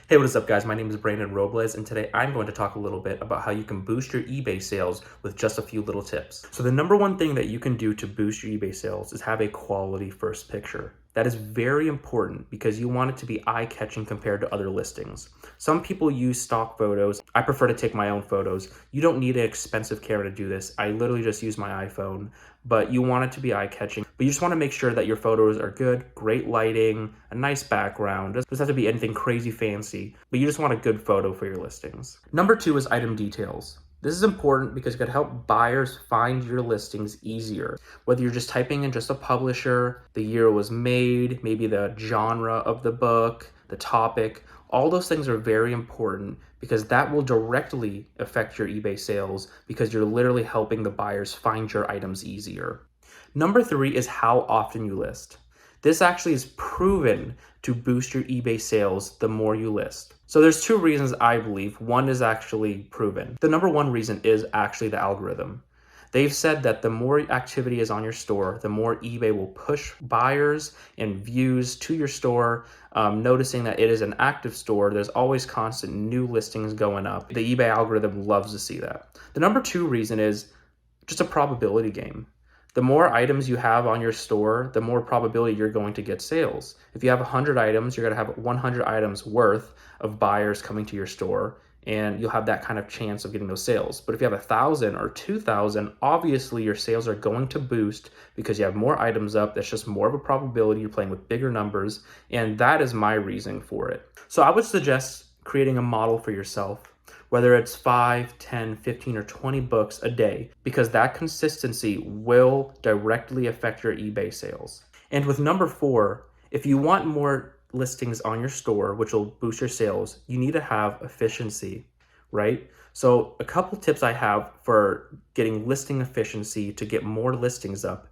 Hey, what is up guys? My name is Brandon Robles and today I'm going to talk a little bit about how you can boost your eBay sales with just a few little tips. So the number one thing that you can do to boost your eBay sales is have a quality first picture. That is very important because you want it to be eye-catching compared to other listings. Some people use stock photos. I prefer to take my own photos. You don't need an expensive camera to do this. I literally just use my iPhone, but you want it to be eye-catching. But you just want to make sure that your photos are good, great lighting, a nice background. It doesn't have to be anything crazy fancy, but you just want a good photo for your listings. Number two is item details. This is important because it could help buyers find your listings easier. Whether you're just typing in just a publisher, the year it was made, maybe the genre of the book, the topic, all those things are very important because that will directly affect your eBay sales because you're literally helping the buyers find your items easier. Number three is how often you list. This actually is proven to boost your eBay sales the more you list. So there's two reasons I believe. One is actually proven. The number one reason is actually the algorithm. They've said that the more activity is on your store, the more eBay will push buyers and views to your store. Noticing that it is an active store, there's always constant new listings going up. The eBay algorithm loves to see that. The number two reason is just a probability game. The more items you have on your store, the more probability you're going to get sales. If you have 100 items, you're going to have 100 items worth of buyers coming to your store, and you'll have that kind of chance of getting those sales. But if you have 1,000 or 2,000, obviously your sales are going to boost because you have more items up. That's just more of a probability. You're playing with bigger numbers, and that is my reason for it. So I would suggest creating a model for yourself, whether it's 5, 10, 15, or 20 books a day, because that consistency will directly affect your eBay sales. And with number four, if you want more listings on your store, which will boost your sales, you need to have efficiency, right? So a couple tips I have for getting listing efficiency to get more listings up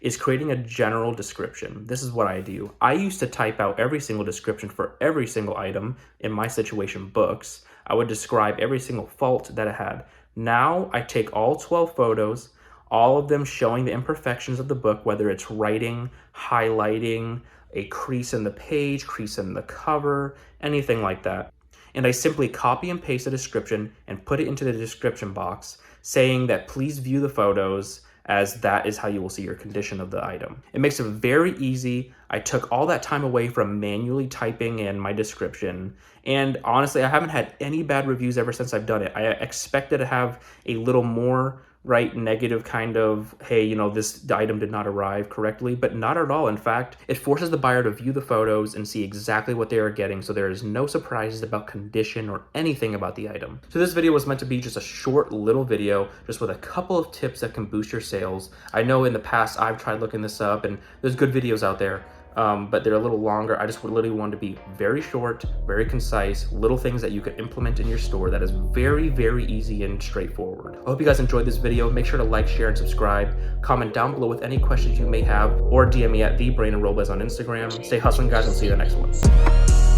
is creating a general description. This is what I do. I used to type out every single description for every single item in my situation books. I would describe every single fault that it had. Now I take all 12 photos, all of them showing the imperfections of the book, whether it's writing, highlighting, a crease in the page, crease in the cover, anything like that. And I simply copy and paste the description and put it into the description box saying that please view the photos, as that is how you will see your condition of the item. It makes it very easy. I took all that time away from manually typing in my description. And honestly, I haven't had any bad reviews ever since I've done it. I expected to have a little more, right, negative kind of, hey, you know, this item did not arrive correctly, but not at all. In fact, it forces the buyer to view the photos and see exactly what they are getting, so there is no surprises about condition or anything about the item. So this video was meant to be just a short little video, just with a couple of tips that can boost your sales. I know in the past I've tried looking this up and there's good videos out there, but they're a little longer. I just literally wanted to be very short, very concise, little things that you could implement in your store that is very, very easy and straightforward. I hope you guys enjoyed this video. Make sure to like, share, and subscribe. Comment down below with any questions you may have, or DM me at @TheBrandonRobles on Instagram. Stay hustling, guys, and see you in the next one.